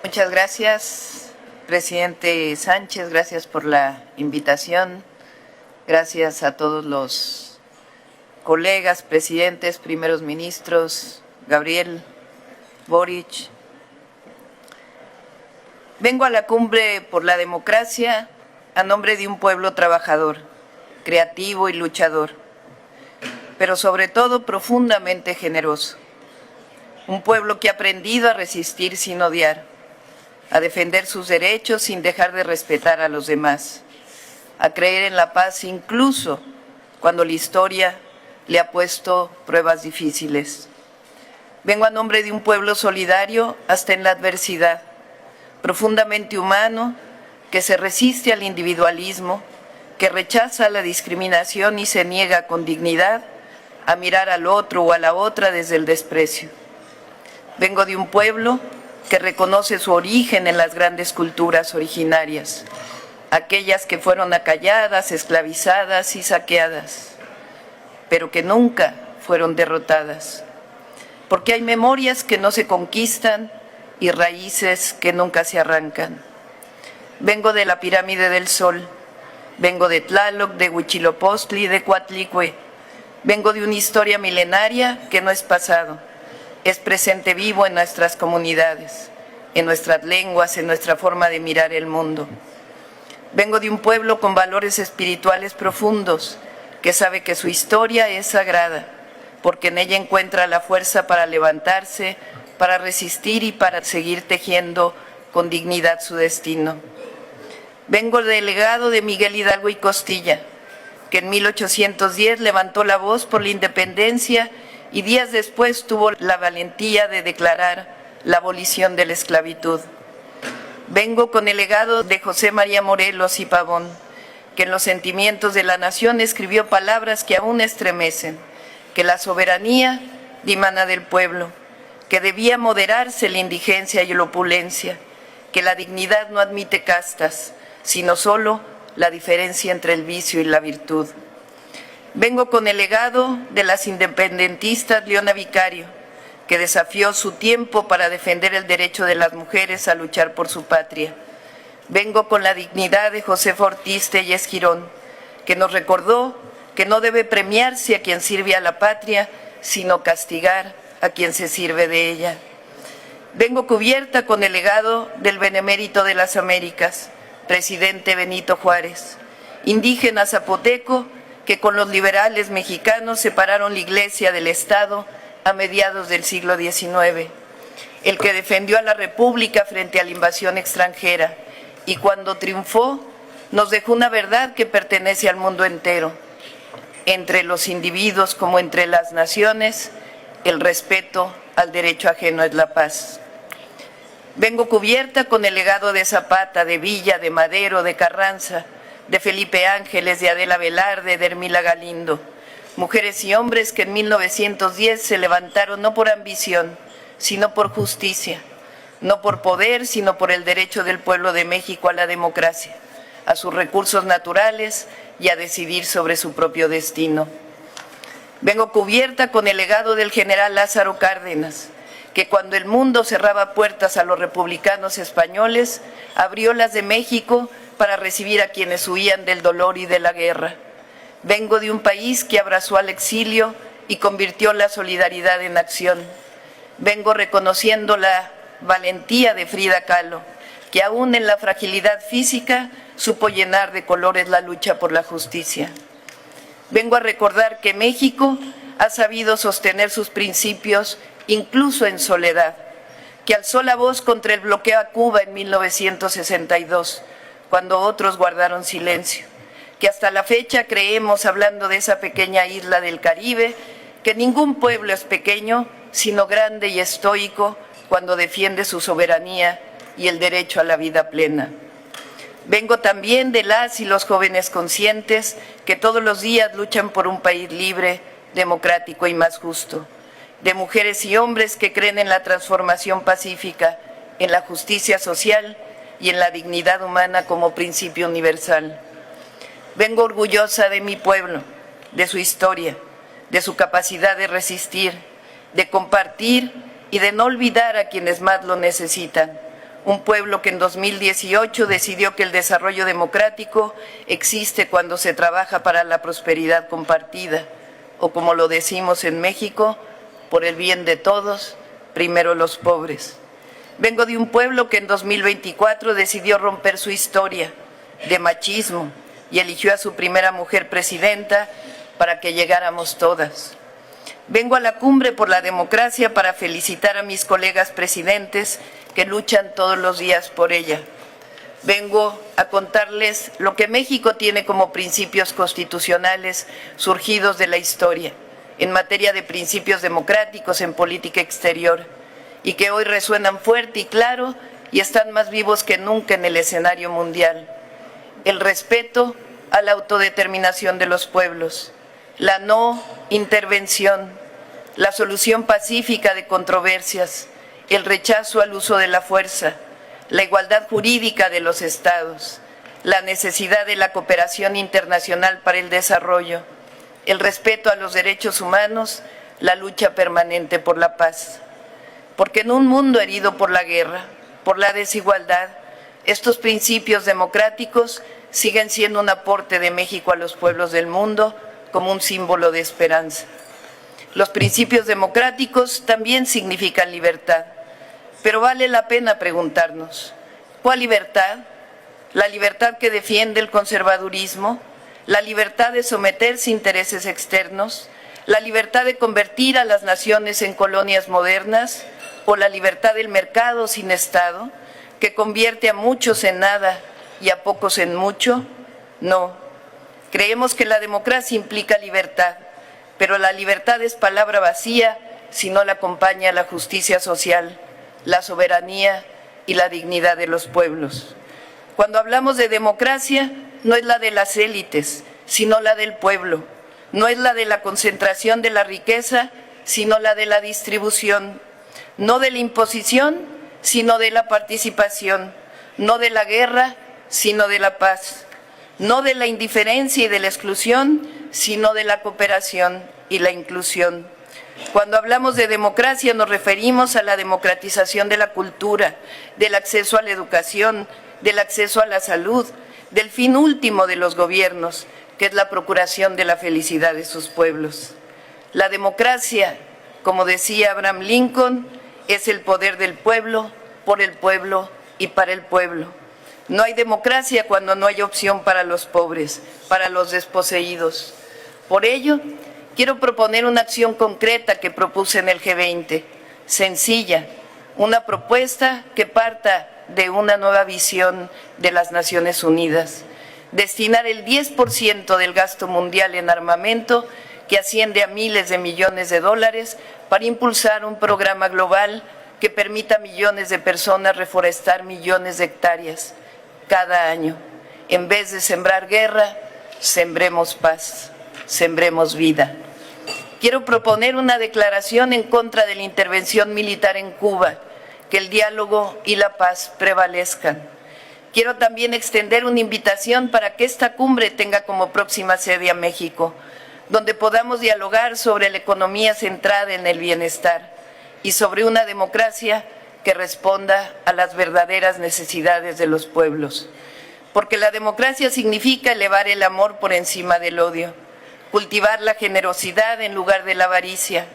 Muchas gracias, presidente Sánchez, gracias por la invitación. Gracias a todos los colegas, presidentes, primeros ministros, Gabriel, Boric. Vengo a la Cumbre por la Democracia a nombre de un pueblo trabajador, creativo y luchador, pero sobre todo profundamente generoso. Un pueblo que ha aprendido a resistir sin odiar, a defender sus derechos sin dejar de respetar a los demás, a creer en la paz incluso cuando la historia le ha puesto pruebas difíciles. Vengo a nombre de un pueblo solidario hasta en la adversidad, profundamente humano, que se resiste al individualismo, que rechaza la discriminación y se niega con dignidad a mirar al otro o a la otra desde el desprecio. Vengo de un pueblo que reconoce su origen en las grandes culturas originarias, aquellas que fueron acalladas, esclavizadas y saqueadas, pero que nunca fueron derrotadas, porque hay memorias que no se conquistan y raíces que nunca se arrancan. Vengo de la Pirámide del Sol, vengo de Tlaloc, de Huitzilopochtli, de Coatlicue, vengo de una historia milenaria que no es pasado, es presente vivo en nuestras comunidades, en nuestras lenguas, en nuestra forma de mirar el mundo. Vengo de un pueblo con valores espirituales profundos, que sabe que su historia es sagrada, porque en ella encuentra la fuerza para levantarse, para resistir y para seguir tejiendo con dignidad su destino. Vengo del legado de Miguel Hidalgo y Costilla, que en 1810 levantó la voz por la independencia y días después tuvo la valentía de declarar la abolición de la esclavitud. Vengo con el legado de José María Morelos y Pavón, que en los sentimientos de la nación escribió palabras que aún estremecen, que la soberanía dimana del pueblo, que debía moderarse la indigencia y la opulencia, que la dignidad no admite castas, sino solo la diferencia entre el vicio y la virtud. Vengo con el legado de las independentistas Leona Vicario, que desafió su tiempo para defender el derecho de las mujeres a luchar por su patria. Vengo con la dignidad de Josefa Ortiz Telles Girón, que nos recordó que no debe premiarse a quien sirve a la patria, sino castigar a quien se sirve de ella. Vengo cubierta con el legado del benemérito de las Américas, presidente Benito Juárez, indígena zapoteco, que con los liberales mexicanos separaron la Iglesia del Estado a mediados del siglo XIX, el que defendió a la República frente a la invasión extranjera y cuando triunfó nos dejó una verdad que pertenece al mundo entero. Entre los individuos como entre las naciones, el respeto al derecho ajeno es la paz. Vengo cubierta con el legado de Zapata, de Villa, de Madero, de Carranza, de Felipe Ángeles, de Adela Velarde, de Hermila Galindo, mujeres y hombres que en 1910 se levantaron no por ambición, sino por justicia, no por poder, sino por el derecho del pueblo de México a la democracia, a sus recursos naturales y a decidir sobre su propio destino. Vengo cubierta con el legado del general Lázaro Cárdenas, que cuando el mundo cerraba puertas a los republicanos españoles, abrió las de México para recibir a quienes huían del dolor y de la guerra. Vengo de un país que abrazó al exilio y convirtió la solidaridad en acción. Vengo reconociendo la valentía de Frida Kahlo, que aún en la fragilidad física supo llenar de colores la lucha por la justicia. Vengo a recordar que México ha sabido sostener sus principios incluso en soledad, que alzó la voz contra el bloqueo a Cuba en 1962, cuando otros guardaron silencio, que hasta la fecha creemos, hablando de esa pequeña isla del Caribe, que ningún pueblo es pequeño, sino grande y estoico cuando defiende su soberanía y el derecho a la vida plena. Vengo también de las y los jóvenes conscientes que todos los días luchan por un país libre, democrático y más justo, de mujeres y hombres que creen en la transformación pacífica, en la justicia social y en la dignidad humana como principio universal. Vengo orgullosa de mi pueblo, de su historia, de su capacidad de resistir, de compartir y de no olvidar a quienes más lo necesitan. Un pueblo que en 2018 decidió que el desarrollo democrático existe cuando se trabaja para la prosperidad compartida, o como lo decimos en México, por el bien de todos, primero los pobres. Vengo de un pueblo que en 2024 decidió romper su historia de machismo y eligió a su primera mujer presidenta para que llegáramos todas. Vengo a la cumbre por la democracia para felicitar a mis colegas presidentes que luchan todos los días por ella. Vengo a contarles lo que México tiene como principios constitucionales surgidos de la historia en materia de principios democráticos en política exterior y que hoy resuenan fuerte y claro y están más vivos que nunca en el escenario mundial. El respeto a la autodeterminación de los pueblos, la no intervención, la solución pacífica de controversias, el rechazo al uso de la fuerza, la igualdad jurídica de los Estados, la necesidad de la cooperación internacional para el desarrollo, el respeto a los derechos humanos, la lucha permanente por la paz. Porque en un mundo herido por la guerra, por la desigualdad, estos principios democráticos siguen siendo un aporte de México a los pueblos del mundo como un símbolo de esperanza. Los principios democráticos también significan libertad, pero vale la pena preguntarnos, ¿cuál libertad? ¿La libertad que defiende el conservadurismo? ¿La libertad de someterse a intereses externos? ¿La libertad de convertir a las naciones en colonias modernas? ¿O la libertad del mercado sin Estado, que convierte a muchos en nada y a pocos en mucho? No. Creemos que la democracia implica libertad, pero la libertad es palabra vacía si no la acompaña la justicia social, la soberanía y la dignidad de los pueblos. Cuando hablamos de democracia, no es la de las élites, sino la del pueblo. No es la de la concentración de la riqueza, sino la de la distribución. No de la imposición, sino de la participación. No de la guerra, sino de la paz. No de la indiferencia y de la exclusión, sino de la cooperación y la inclusión. Cuando hablamos de democracia nos referimos a la democratización de la cultura, del acceso a la educación, del acceso a la salud, del fin último de los gobiernos, que es la procuración de la felicidad de sus pueblos. La democracia, como decía Abraham Lincoln, es el poder del pueblo, por el pueblo y para el pueblo. No hay democracia cuando no hay opción para los pobres, para los desposeídos. Por ello, quiero proponer una acción concreta que propuse en el G20, sencilla, una propuesta que parta de una nueva visión de las Naciones Unidas. Destinar el 10% del gasto mundial en armamento, que asciende a miles de millones de dólares, para impulsar un programa global que permita a millones de personas reforestar millones de hectáreas cada año. En vez de sembrar guerra, sembremos paz, sembremos vida. Quiero proponer una declaración en contra de la intervención militar en Cuba, que el diálogo y la paz prevalezcan. Quiero también extender una invitación para que esta cumbre tenga como próxima sede a México, donde podamos dialogar sobre la economía centrada en el bienestar y sobre una democracia que responda a las verdaderas necesidades de los pueblos. Porque la democracia significa elevar el amor por encima del odio, cultivar la generosidad en lugar de la avaricia,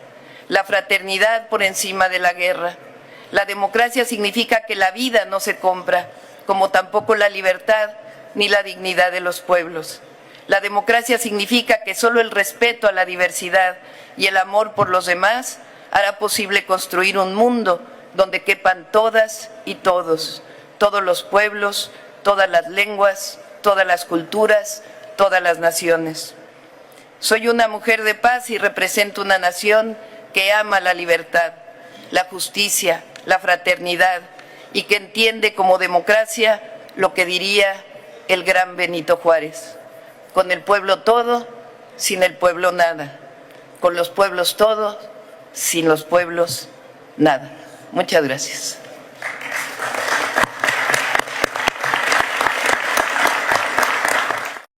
la fraternidad por encima de la guerra. La democracia significa que la vida no se compra, como tampoco la libertad ni la dignidad de los pueblos. La democracia significa que solo el respeto a la diversidad y el amor por los demás hará posible construir un mundo donde quepan todas y todos, todos los pueblos, todas las lenguas, todas las culturas, todas las naciones. Soy una mujer de paz y represento una nación que ama la libertad, la justicia, la fraternidad y que entiende como democracia lo que diría el gran Benito Juárez: con el pueblo todo, sin el pueblo nada; con los pueblos todo, sin los pueblos nada. Muchas gracias.